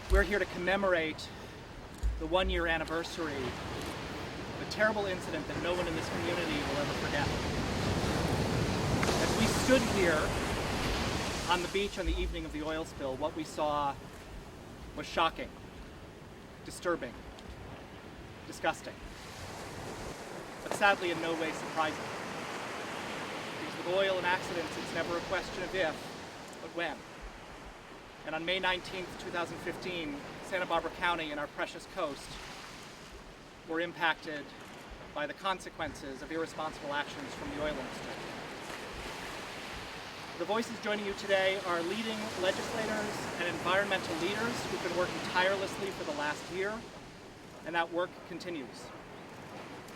We're here to commemorate the one-year anniversary of a terrible incident that no one in this community will ever forget. As we stood here on the beach on the evening of the oil spill, what we saw was shocking, disturbing, disgusting, but sadly in no way surprising. Because with oil and accidents, it's never a question of if, but when. And on May 19th, 2015, Santa Barbara County and our precious coast were impacted by the consequences of irresponsible actions from the oil industry. The voices joining you today are leading legislators and environmental leaders who've been working tirelessly for the last year, and that work continues.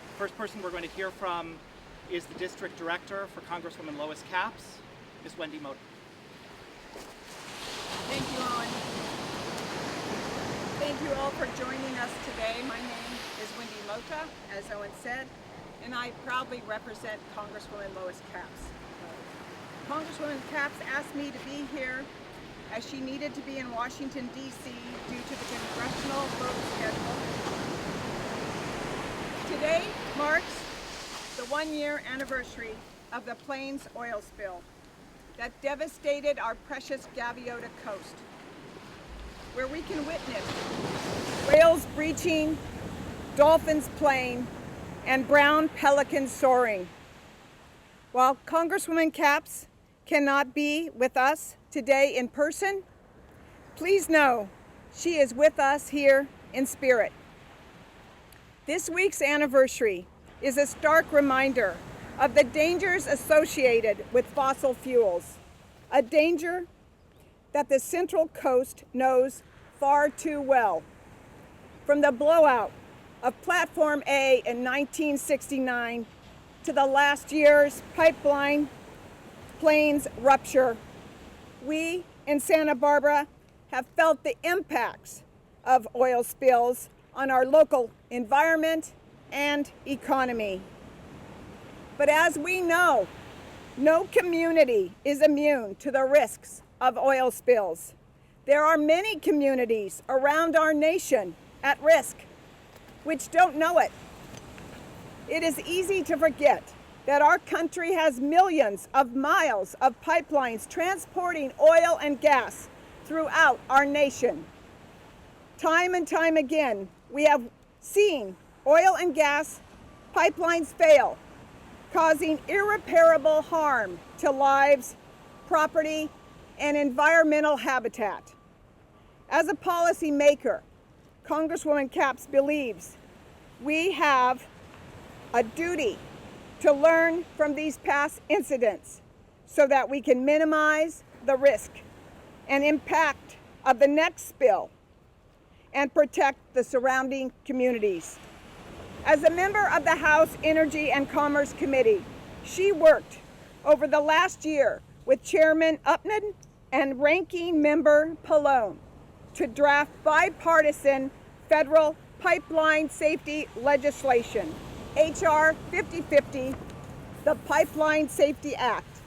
The first person we're going to hear from is the District Director for Congresswoman Lois Capps, Ms. Wendy Motor. Thank you, Owen. Thank you all for joining us today. My name is Wendy Mota, as Owen said, and I proudly represent Congresswoman Lois Capps. Congresswoman Capps asked me to be here as she needed to be in Washington, D.C. due to the congressional vote schedule. Today marks the one-year anniversary of the Plains oil spill that devastated our precious Gaviota coast, where we can witness whales breaching, dolphins playing, and brown pelicans soaring. While Congresswoman Capps cannot be with us today in person, please know she is with us here in spirit. This week's anniversary is a stark reminder of the dangers associated with fossil fuels, a danger that the Central Coast knows far too well. From the blowout of Platform A in 1969 to the last year's pipeline Plains rupture, we in Santa Barbara have felt the impacts of oil spills on our local environment and economy. But as we know, no community is immune to the risks of oil spills. There are many communities around our nation at risk, which don't know it. It is easy to forget that our country has millions of miles of pipelines transporting oil and gas throughout our nation. Time and time again, we have seen oil and gas pipelines fail, causing irreparable harm to lives, property, and environmental habitat. As a policymaker, Congresswoman Capps believes we have a duty to learn from these past incidents so that we can minimize the risk and impact of the next spill and protect the surrounding communities. As a member of the House Energy and Commerce Committee, she worked over the last year with Chairman Upton and Ranking Member Pallone to draft bipartisan federal pipeline safety legislation, H.R. 5050, the Pipeline Safety Act.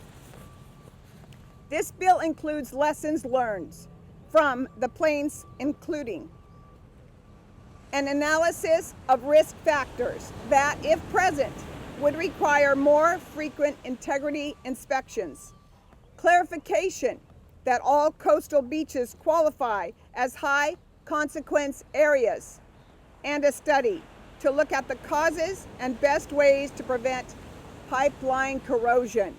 This bill includes lessons learned from the Plains, including an analysis of risk factors that, if present, would require more frequent integrity inspections, clarification that all coastal beaches qualify as high consequence areas, and a study to look at the causes and best ways to prevent pipeline corrosion.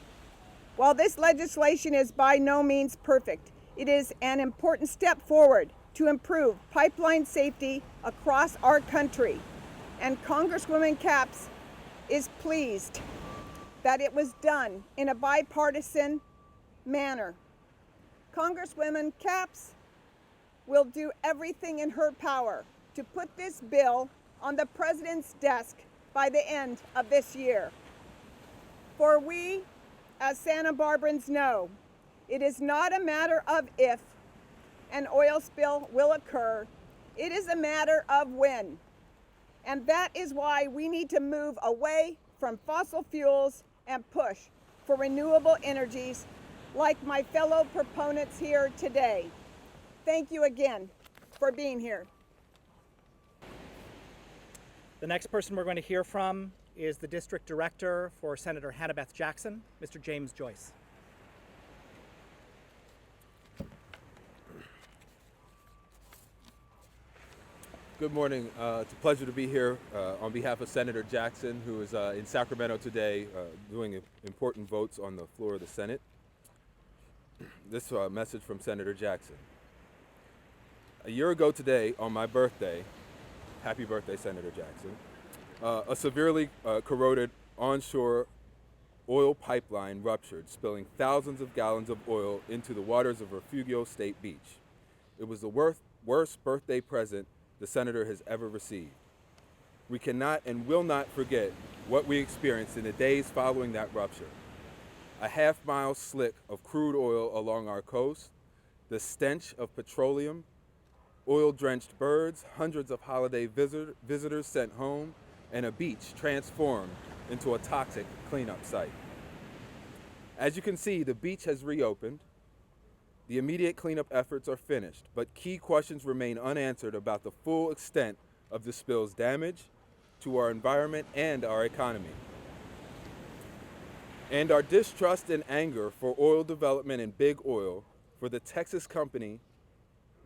While this legislation is by no means perfect, it is an important step forward to improve pipeline safety across our country, and Congresswoman Capps is pleased that it was done in a bipartisan manner. Congresswoman Capps will do everything in her power to put this bill on the President's desk by the end of this year. For we, as Santa Barbarans, know it is not a matter of if an oil spill will occur, it is a matter of when. And that is why we need to move away from fossil fuels and push for renewable energies like my fellow proponents here today. Thank you again. for being here. The next person we're going to hear from is the District Director for Senator Hannah-Beth Jackson, Mr. James Joyce. Good morning. It's a pleasure to be here on behalf of Senator Jackson, who is in Sacramento today doing important votes on the floor of the Senate. This message from Senator Jackson. A year ago today, on my birthday, happy birthday, Senator Jackson, a severely corroded onshore oil pipeline ruptured, spilling thousands of gallons of oil into the waters of Refugio State Beach. It was the worst birthday present the senator has ever received. We cannot and will not forget what we experienced in the days following that rupture. A half-mile slick of crude oil along our coast, the stench of petroleum, oil-drenched birds, hundreds of holiday visitors sent home, and a beach transformed into a toxic cleanup site. As you can see, the beach has reopened. The immediate cleanup efforts are finished, but key questions remain unanswered about the full extent of the spill's damage to our environment and our economy. And our distrust and anger for oil development and big oil, for the Texas company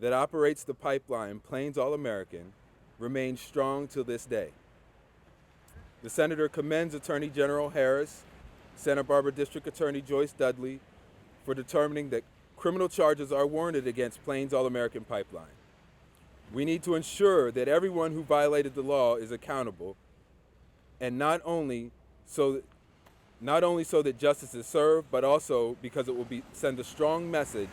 that operates the pipeline, Plains All American, remains strong to this day. The senator commends Attorney General Harris, Santa Barbara District Attorney Joyce Dudley, for determining that criminal charges are warranted against Plains All American Pipeline. We need to ensure that everyone who violated the law is accountable, and not only so that justice is served, but also because it will send a strong message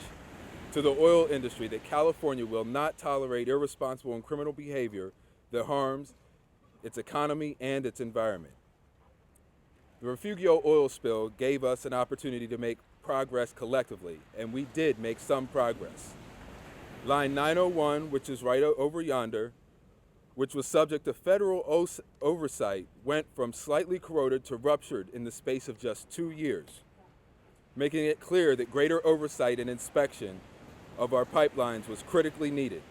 to the oil industry that California will not tolerate irresponsible and criminal behavior that harms its economy and its environment. The Refugio Oil Spill gave us an opportunity to make progress collectively, and we did make some progress. Line 901, which is right over yonder, which was subject to federal oversight, went from slightly corroded to ruptured in the space of just 2 years, making it clear that greater oversight and inspection of our pipelines was critically needed.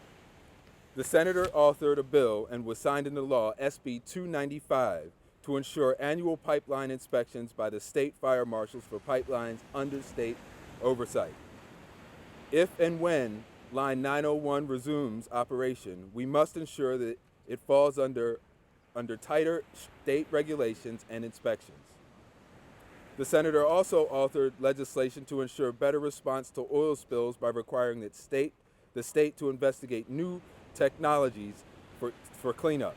The senator authored a bill and was signed into law, SB 295, to ensure annual pipeline inspections by the state fire marshals for pipelines under state oversight. If and when Line 901 resumes operation, we must ensure that it falls under tighter state regulations and inspections. The senator also authored legislation to ensure better response to oil spills by requiring the state to investigate new technologies for cleanup.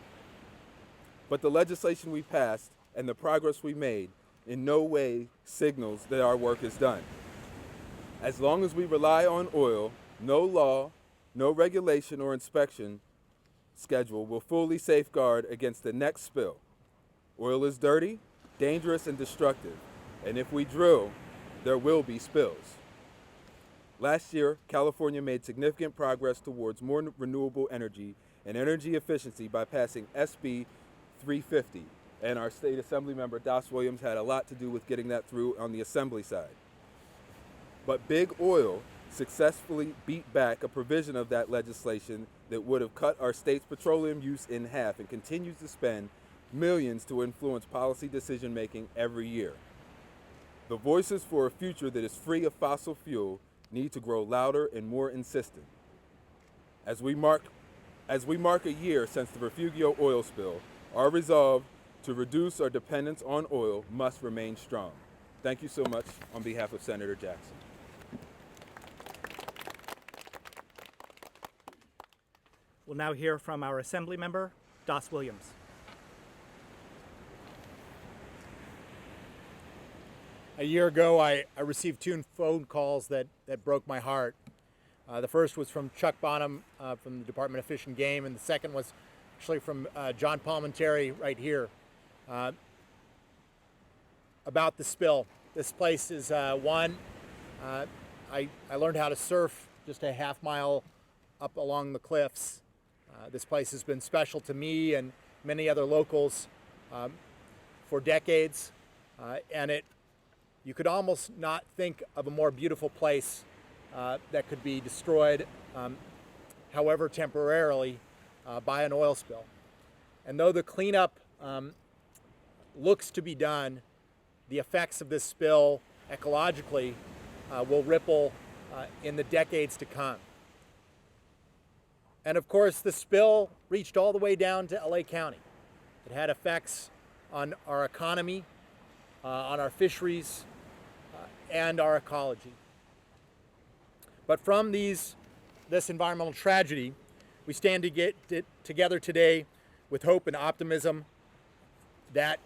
But the legislation we passed and the progress we made in no way signals that our work is done. As long as we rely on oil, no law, no regulation or inspection schedule will fully safeguard against the next spill. Oil is dirty, dangerous, and destructive, and if we drill, there will be spills. Last year, California made significant progress towards more renewable energy and energy efficiency by passing SB 350, and our state assembly member Das Williams had a lot to do with getting that through on the assembly side. But big oil successfully beat back a provision of that legislation that would have cut our state's petroleum use in half and continues to spend millions to influence policy decision making every year. The voices for a future that is free of fossil fuel need to grow louder and more insistent. As we mark a year since the Refugio oil spill, our resolve to reduce our dependence on oil must remain strong. Thank you so much on behalf of Senator Jackson. We'll now hear from our Assembly Member, Das Williams. A year ago, I received 2 phone calls that broke my heart. The first was from Chuck Bonham from the Department of Fish and Game, and the second was actually from John Palmentary right here about the spill. This place is I learned how to surf just a half mile up along the cliffs. This place has been special to me and many other locals for decades, and you could almost not think of a more beautiful place that could be destroyed however temporarily, by an oil spill. And though the cleanup looks to be done, the effects of this spill ecologically will ripple in the decades to come. And of course, the spill reached all the way down to LA County. It had effects on our economy, on our fisheries, and our ecology. But from this environmental tragedy, we stand together today with hope and optimism that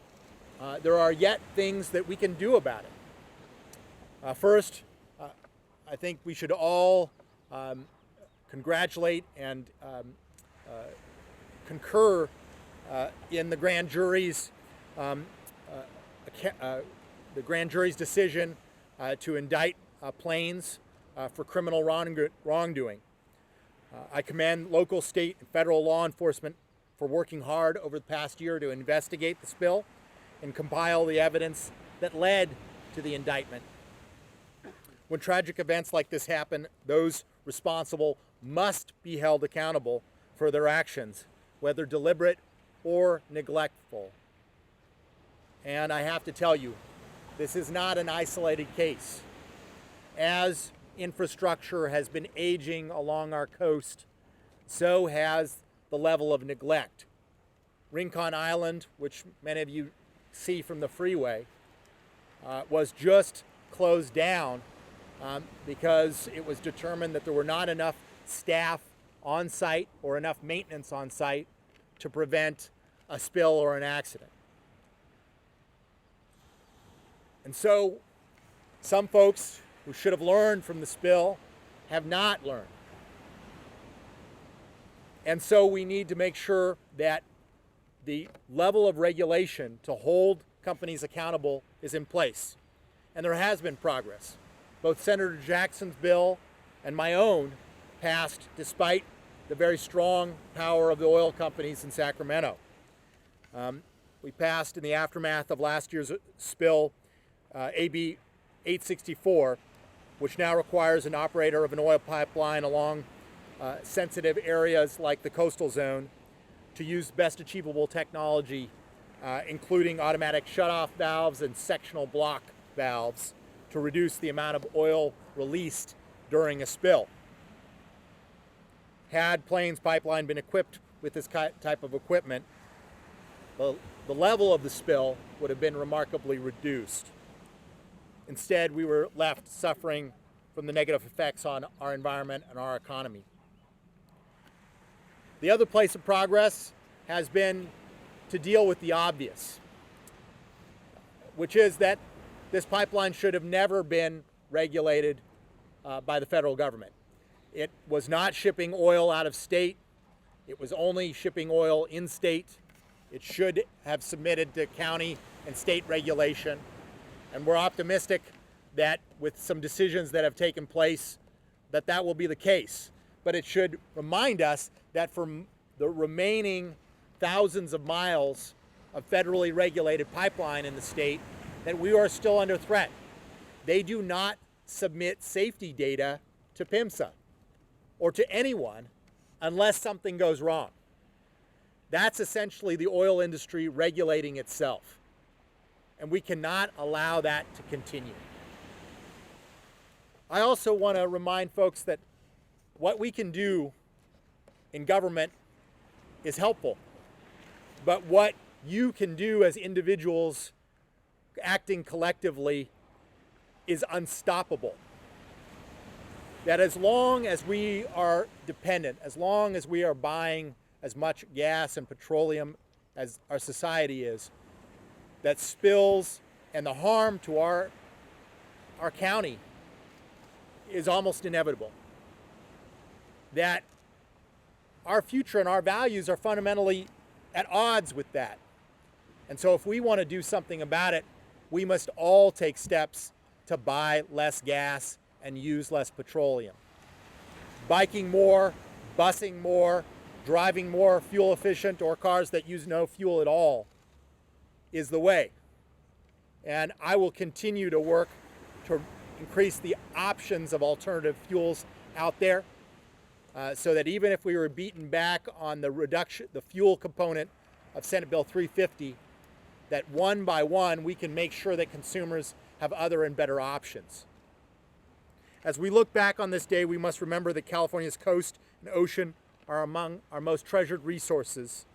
there are yet things that we can do about it. First, I think we should all congratulate and concur in the grand jury's decision to indict Plains for criminal wrongdoing. I commend local, state, and federal law enforcement for working hard over the past year to investigate the spill and compile the evidence that led to the indictment. When tragic events like this happen, those responsible must be held accountable for their actions, whether deliberate or neglectful. And I have to tell you, this is not an isolated case. As infrastructure has been aging along our coast, so has the level of neglect. Rincon Island, which many of you see from the freeway, was just closed down because it was determined that there were not enough staff on site or enough maintenance on site to prevent a spill or an accident. And so some folks who should have learned from the spill have not learned. And so we need to make sure that the level of regulation to hold companies accountable is in place. And there has been progress. Both Senator Jackson's bill and my own passed despite the very strong power of the oil companies in Sacramento. We passed in the aftermath of last year's spill AB 864, which now requires an operator of an oil pipeline along sensitive areas like the coastal zone to use best achievable technology, including automatic shutoff valves and sectional block valves to reduce the amount of oil released during a spill. Had Plains Pipeline been equipped with this type of equipment, the level of the spill would have been remarkably reduced. Instead, we were left suffering from the negative effects on our environment and our economy. The other place of progress has been to deal with the obvious, which is that this pipeline should have never been regulated by the federal government. It was not shipping oil out of state. It was only shipping oil in state. It should have submitted to county and state regulation. And we're optimistic that with some decisions that have taken place, that will be the case. But it should remind us that for the remaining thousands of miles of federally regulated pipeline in the state, that we are still under threat. They do not submit safety data to PHMSA or to anyone unless something goes wrong. That's essentially the oil industry regulating itself. And we cannot allow that to continue. I also want to remind folks that what we can do in government is helpful, but what you can do as individuals acting collectively is unstoppable. That as long as we are dependent, as long as we are buying as much gas and petroleum as our society is, that spills and the harm to our county is almost inevitable. That our future and our values are fundamentally at odds with that. And so if we want to do something about it, we must all take steps to buy less gas and use less petroleum. Biking more, busing more, driving more fuel efficient or cars that use no fuel at all is the way. And I will continue to work to increase the options of alternative fuels out there. so that even if we were beaten back on the fuel component of Senate Bill 350, that one by one we can make sure that consumers have other and better options. As we look back on this day, we must remember that California's coast and ocean are among our most treasured resources,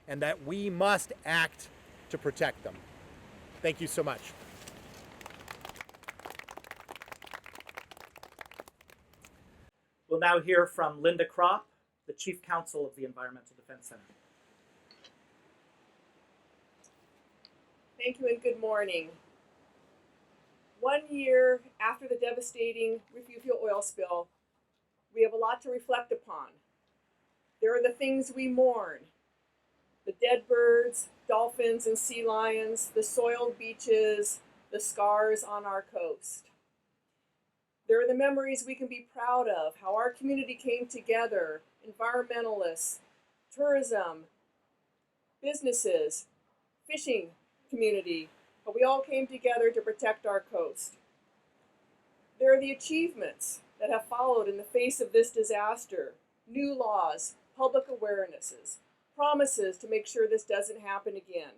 and that we must act to protect them. Thank you so much. We'll now hear from Linda Kropp, the Chief Counsel of the Environmental Defense Center. Thank you and good morning. 1 year after the devastating Refugio oil spill, we have a lot to reflect upon. There are the things we mourn: the dead birds, dolphins and sea lions, the soiled beaches, the scars on our coast. There are the memories we can be proud of, how our community came together, environmentalists, tourism, businesses, fishing community, but we all came together to protect our coast. There are the achievements that have followed in the face of this disaster: new laws, public awarenesses, promises to make sure this doesn't happen again.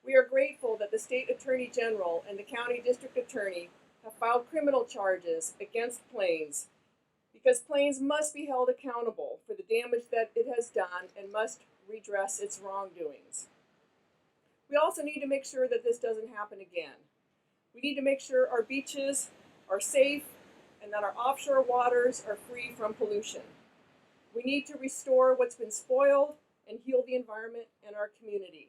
We are grateful that the State Attorney General and the County District Attorney have filed criminal charges against Plains, because Plains must be held accountable for the damage that it has done and must redress its wrongdoings. We also need to make sure that this doesn't happen again. We need to make sure our beaches are safe and that our offshore waters are free from pollution. We need to restore what's been spoiled and heal the environment and our community.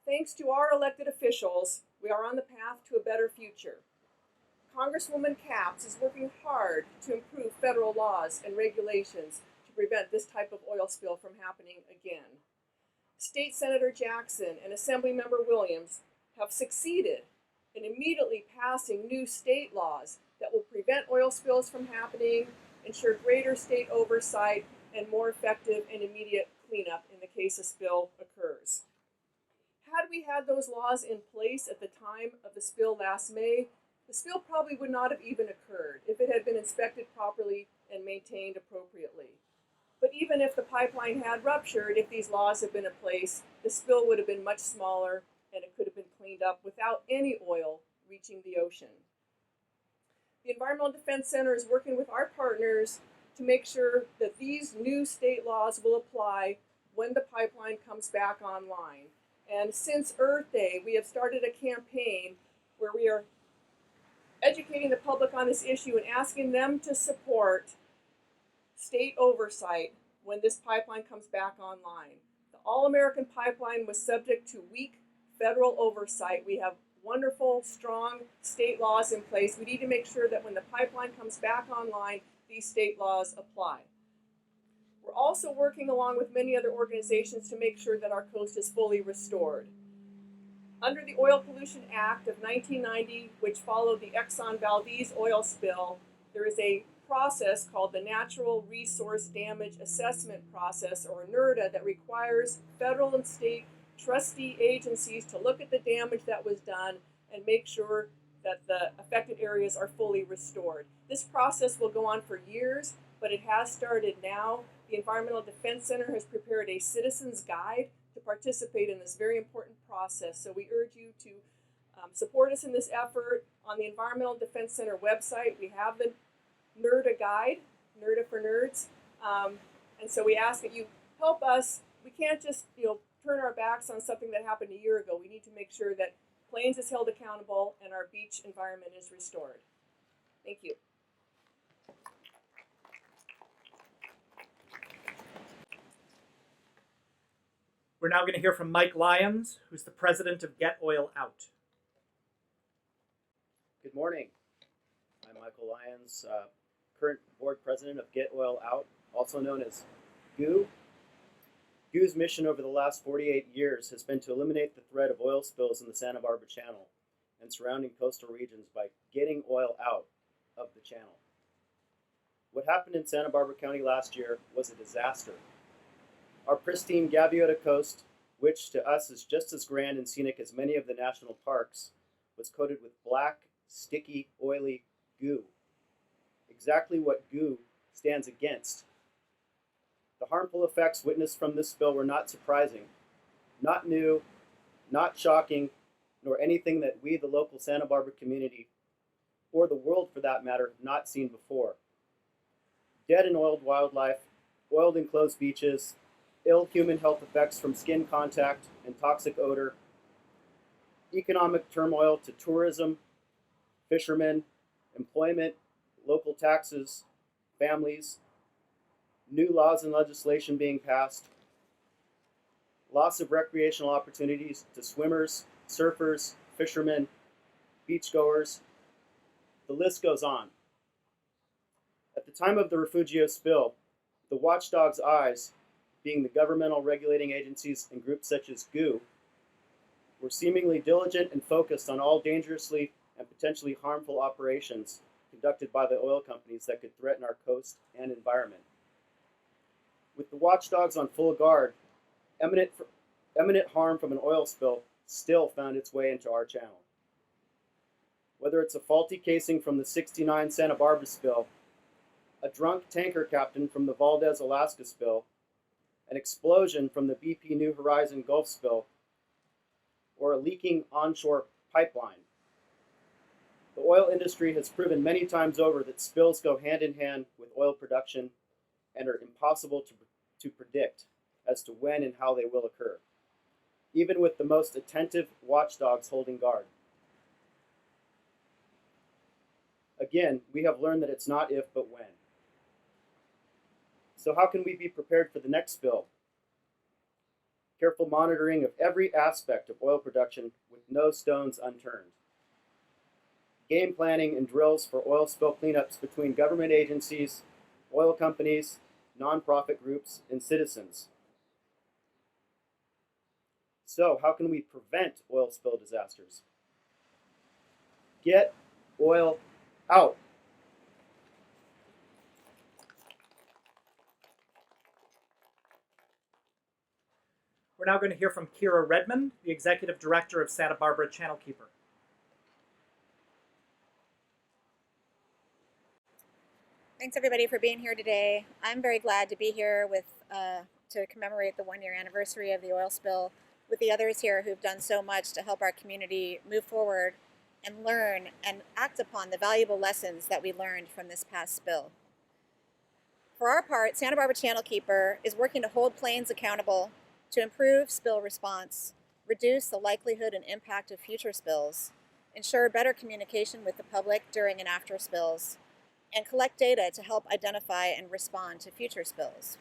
Thanks to our elected officials, we are on the path to a better future. Congresswoman Capps is working hard to improve federal laws and regulations to prevent this type of oil spill from happening again. State Senator Jackson and Assemblymember Williams have succeeded in immediately passing new state laws that will prevent oil spills from happening, ensure greater state oversight, and more effective and immediate cleanup in the case a spill occurs. Had we had those laws in place at the time of the spill last May, the spill probably would not have even occurred if it had been inspected properly and maintained appropriately. But even if the pipeline had ruptured, if these laws had been in place, the spill would have been much smaller and it could have been cleaned up without any oil reaching the ocean. The Environmental Defense Center is working with our partners to make sure that these new state laws will apply when the pipeline comes back online. And since Earth Day, we have started a campaign where we are educating the public on this issue and asking them to support state oversight when this pipeline comes back online. The All-American Pipeline was subject to weak federal oversight. We have wonderful, strong state laws in place. We need to make sure that when the pipeline comes back online, these state laws apply. We're also working along with many other organizations to make sure that our coast is fully restored. Under the Oil Pollution Act of 1990, which followed the Exxon Valdez oil spill, there is a process called the Natural Resource Damage Assessment Process, or NRDA, that requires federal and state trustee agencies to look at the damage that was done and make sure that the affected areas are fully restored. This process will go on for years, but it has started now. The Environmental Defense Center has prepared a citizen's guide to participate in this very important process. So we urge you to support us in this effort. On the Environmental Defense Center website, we have the NRDA guide, NRDA for Nerds. And so we ask that you help us. We can't just turn our backs on something that happened a year ago. We need to make sure that Plains is held accountable and our beach environment is restored. Thank you. We're now going to hear from Mike Lyons, who's the president of Get Oil Out. Good morning. I'm Michael Lyons, current board president of Get Oil Out, also known as GOO. GOO's mission over the last 48 years has been to eliminate the threat of oil spills in the Santa Barbara Channel and surrounding coastal regions by getting oil out of the channel. What happened in Santa Barbara County last year was a disaster. Our pristine Gaviota coast, which to us is just as grand and scenic as many of the national parks, was coated with black, sticky, oily goo. Exactly what GOO stands against. The harmful effects witnessed from this spill were not surprising, not new, not shocking, nor anything that we, the local Santa Barbara community, or the world for that matter, have not seen before. Dead and oiled wildlife, oiled enclosed beaches, ill human health effects from skin contact and toxic odor, economic turmoil to tourism, fishermen, employment, local taxes, families, new laws and legislation being passed, loss of recreational opportunities to swimmers, surfers, fishermen, beachgoers. The list goes on. At the time of the Refugio spill, the watchdog's eyes, being the governmental regulating agencies and groups such as GOO, were seemingly diligent and focused on all dangerously and potentially harmful operations conducted by the oil companies that could threaten our coast and environment. With the watchdogs on full guard, imminent harm from an oil spill still found its way into our channel. Whether it's a faulty casing from the '69 Santa Barbara spill, a drunk tanker captain from the Valdez, Alaska spill, an explosion from the BP New Horizon Gulf spill, or a leaking onshore pipeline. The oil industry has proven many times over that spills go hand in hand with oil production and are impossible to predict as to when and how they will occur, even with the most attentive watchdogs holding guard. Again, we have learned that it's not if, but when. So how can we be prepared for the next spill? Careful monitoring of every aspect of oil production with no stones unturned. Game planning and drills for oil spill cleanups between government agencies, oil companies, nonprofit groups, and citizens. So how can we prevent oil spill disasters? Get oil out. We're now going to hear from Redmond, the Executive Director of Santa Barbara Channel Keeper. Thanks everybody for being here today. I'm very glad to be here with to commemorate the 1-year anniversary of the oil spill with the others here who've done so much to help our community move forward and learn and act upon the valuable lessons that we learned from this past spill. For our part, Santa Barbara Channel Keeper is working to hold Plains accountable to improve spill response, reduce the likelihood and impact of future spills, ensure better communication with the public during and after spills, and collect data to help identify and respond to future spills.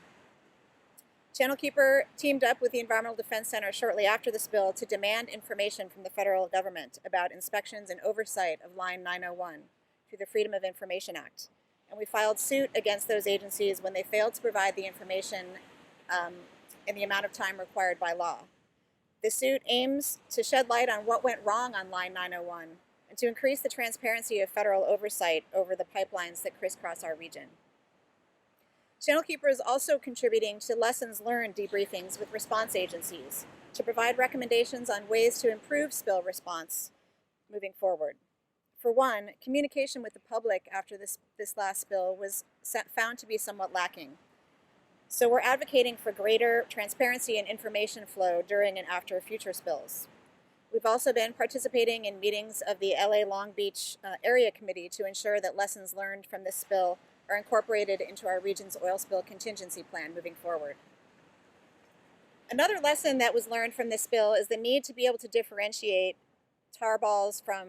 Channel Keeper teamed up with the Environmental Defense Center shortly after the spill to demand information from the federal government about inspections and oversight of Line 901 through the Freedom of Information Act. And we filed suit against those agencies when they failed to provide the information in the amount of time required by law. This suit aims to shed light on what went wrong on Line 901 and to increase the transparency of federal oversight over the pipelines that crisscross our region. Channel Keeper is also contributing to lessons learned debriefings with response agencies to provide recommendations on ways to improve spill response moving forward. For one, communication with the public after this last spill was found to be somewhat lacking. So we're advocating for greater transparency and information flow during and after future spills. We've also been participating in meetings of the LA Long Beach Area Committee to ensure that lessons learned from this spill are incorporated into our region's oil spill contingency plan moving forward. Another lesson that was learned from this spill is the need to be able to differentiate tar balls from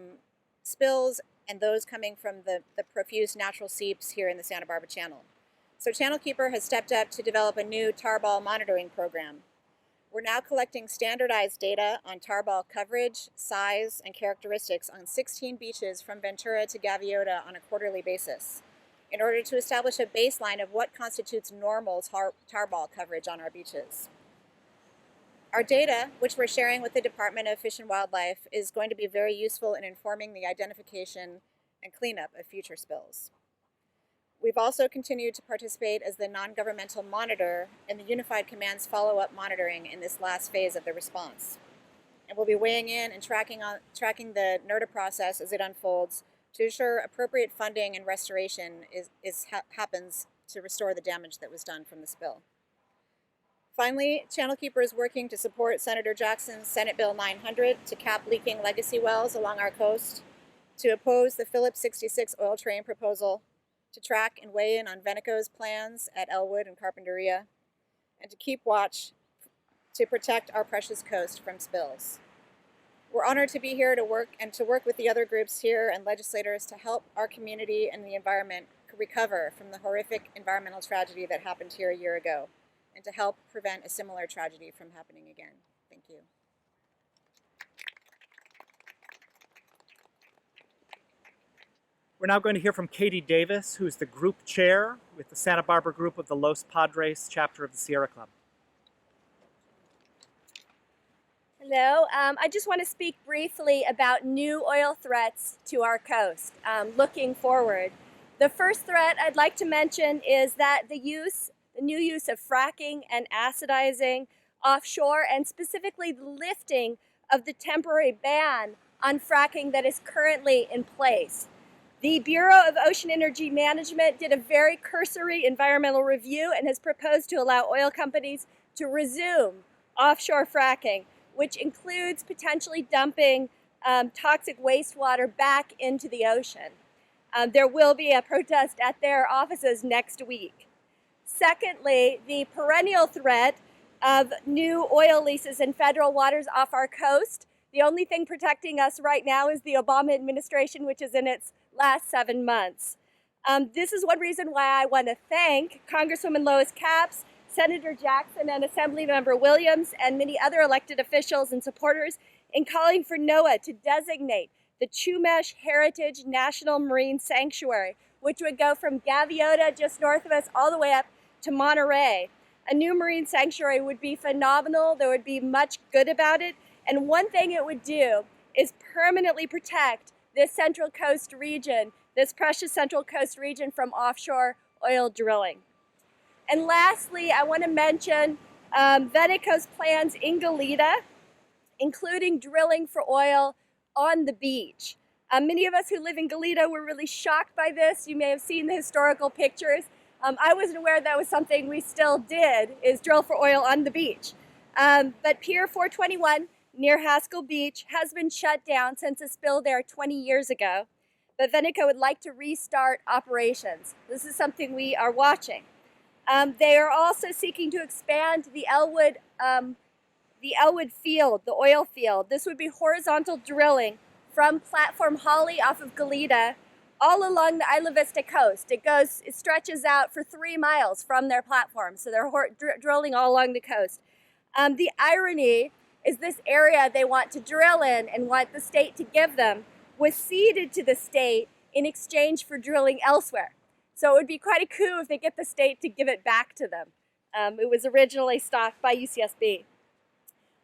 spills and those coming from the profuse natural seeps here in the Santa Barbara Channel. So Channel Keeper has stepped up to develop a new tarball monitoring program. We're now collecting standardized data on tarball coverage, size, and characteristics on 16 beaches from Ventura to Gaviota on a quarterly basis in order to establish a baseline of what constitutes normal tarball coverage on our beaches. Our data, which we're sharing with the Department of Fish and Wildlife, is going to be very useful in informing the identification and cleanup of future spills. We've also continued to participate as the non-governmental monitor in the Unified Command's follow-up monitoring in this last phase of the response. And we'll be weighing in and tracking the NERDA process as it unfolds to ensure appropriate funding and restoration happens to restore the damage that was done from the spill. Finally, Channel Keeper is working to support Senator Jackson's Senate Bill 900 to cap leaking legacy wells along our coast, to oppose the Phillips 66 oil train proposal, to track and weigh in on Veneco's plans at Elwood and Carpinteria, and to keep watch to protect our precious coast from spills. We're honored to be here to work with the other groups here and legislators to help our community and the environment recover from the horrific environmental tragedy that happened here a year ago, and to help prevent a similar tragedy from happening again. Thank you. We're now going to hear from Katie Davis, who's the group chair with the Santa Barbara group of the Los Padres chapter of the Sierra Club. Hello. I just want to speak briefly about new oil threats to our coast, looking forward. The first threat I'd like to mention is that the new use of fracking and acidizing offshore, and specifically the lifting of the temporary ban on fracking that is currently in place. The Bureau of Ocean Energy Management did a very cursory environmental review and has proposed to allow oil companies to resume offshore fracking, which includes potentially dumping toxic wastewater back into the ocean. There will be a protest at their offices next week. Secondly, the perennial threat of new oil leases in federal waters off our coast. The only thing protecting us right now is the Obama administration, which is in its last 7 months. This is one reason why I want to thank Congresswoman Lois Capps, Senator Jackson, and Assemblymember Williams, and many other elected officials and supporters in calling for NOAA to designate the Chumash Heritage National Marine Sanctuary, which would go from Gaviota, just north of us, all the way up to Monterey. A new marine sanctuary would be phenomenal. There would be much good about it. And one thing it would do is permanently protect this Central Coast region, this precious Central Coast region, from offshore oil drilling. And lastly, I want to mention Veneco's plans in Goleta, including drilling for oil on the beach. Many of us who live in Goleta were really shocked by this. You may have seen the historical pictures. I wasn't aware that was something we still did, is drill for oil on the beach. But Pier 421 near Haskell Beach has been shut down since a spill there 20 years ago. But Veneco would like to restart operations. This is something we are watching. They are also seeking to expand the Elwood field, the oil field. This would be horizontal drilling from Platform Holly off of Goleta all along the Isla Vista coast. It stretches out for 3 miles from their platform, so they're drilling all along the coast. The irony is this area they want to drill in and want the state to give them was ceded to the state in exchange for drilling elsewhere. So it would be quite a coup if they get the state to give it back to them. It was originally stocked by UCSB.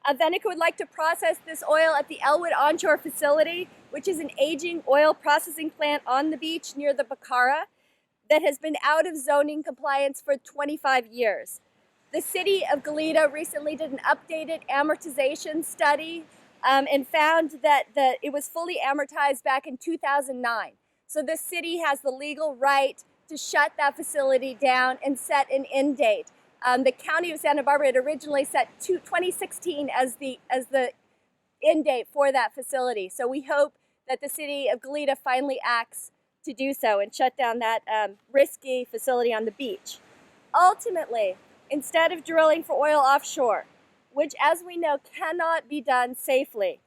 Veneco would like to process this oil at the Elwood onshore facility, which is an aging oil processing plant on the beach near the Bacara that has been out of zoning compliance for 25 years. The city of Goleta recently did an updated amortization study and found that it was fully amortized back in 2009. So the city has the legal right to shut that facility down and set an end date. The county of Santa Barbara had originally set 2016 as the end date for that facility. So we hope that the city of Goleta finally acts to do so and shut down that risky facility on the beach. Ultimately, instead of drilling for oil offshore, which as we know cannot be done safely,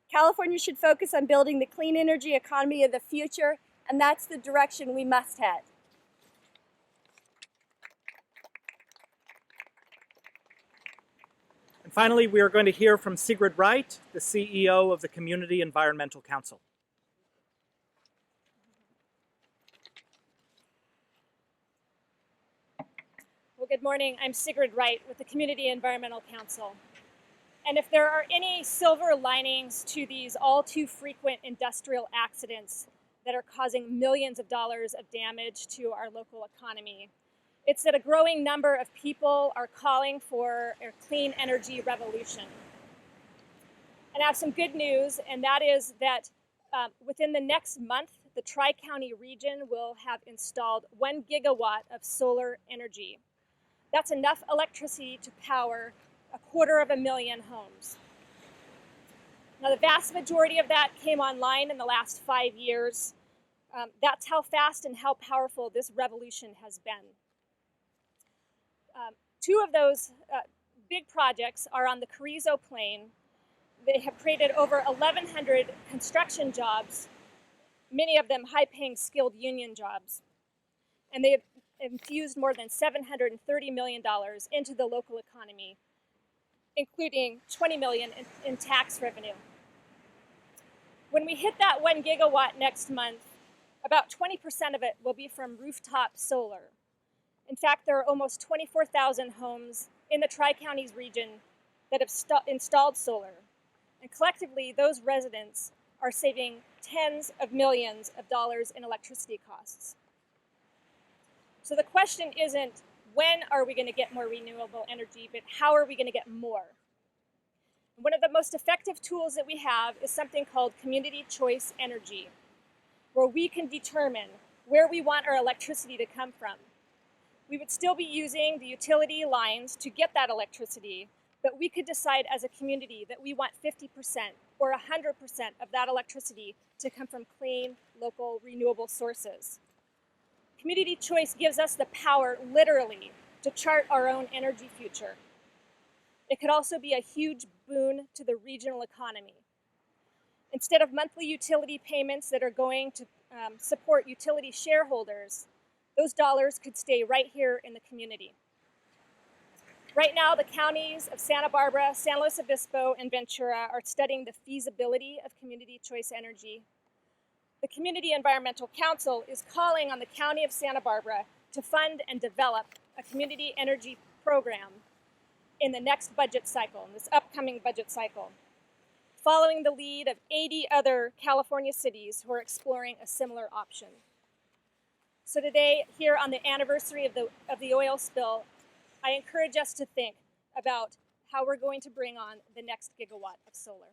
California should focus on building the clean energy economy of the future, and that's the direction we must head. And finally, we are going to hear from Sigrid Right, the CEO of the Community Environmental Council. Well, good morning. I'm Sigrid Right with the Community Environmental Council. And if there are any silver linings to these all too frequent industrial accidents that are causing millions of dollars of damage to our local economy, it's that a growing number of people are calling for a clean energy revolution. And I have some good news, and that is that within the next month the Tri-County region will have installed 1 gigawatt of solar energy. That's enough electricity to power 250,000 homes. Now, the vast majority of that came online in the last 5 years. That's how fast and how powerful this revolution has been. Two of those big projects are on the Carrizo Plain. They have created over 1,100 construction jobs, many of them high-paying skilled union jobs. And they have infused more than $730 million into the local economy, including $20 million in tax revenue. When we hit that 1 gigawatt next month, about 20% of it will be from rooftop solar. In fact, there are almost 24,000 homes in the Tri-Counties region that have installed solar. And collectively, those residents are saving tens of millions of dollars in electricity costs. So the question isn't when are we going to get more renewable energy, but how are we going to get more? One of the most effective tools that we have is something called community choice energy, where we can determine where we want our electricity to come from. We would still be using the utility lines to get that electricity, but we could decide as a community that we want 50% or 100% of that electricity to come from clean, local, renewable sources. Community choice gives us the power, literally, to chart our own energy future. It could also be a huge boon to the regional economy. Instead of monthly utility payments that are going to support utility shareholders, those dollars could stay right here in the community. Right now, the counties of Santa Barbara, San Luis Obispo, and Ventura are studying the feasibility of community choice energy. The Community Environmental Council is calling on the County of Santa Barbara to fund and develop a community energy program in the next budget cycle, in this upcoming budget cycle, following the lead of 80 other California cities who are exploring a similar option. So today, here on the anniversary of the oil spill, I encourage us to think about how we're going to bring on the next gigawatt of solar.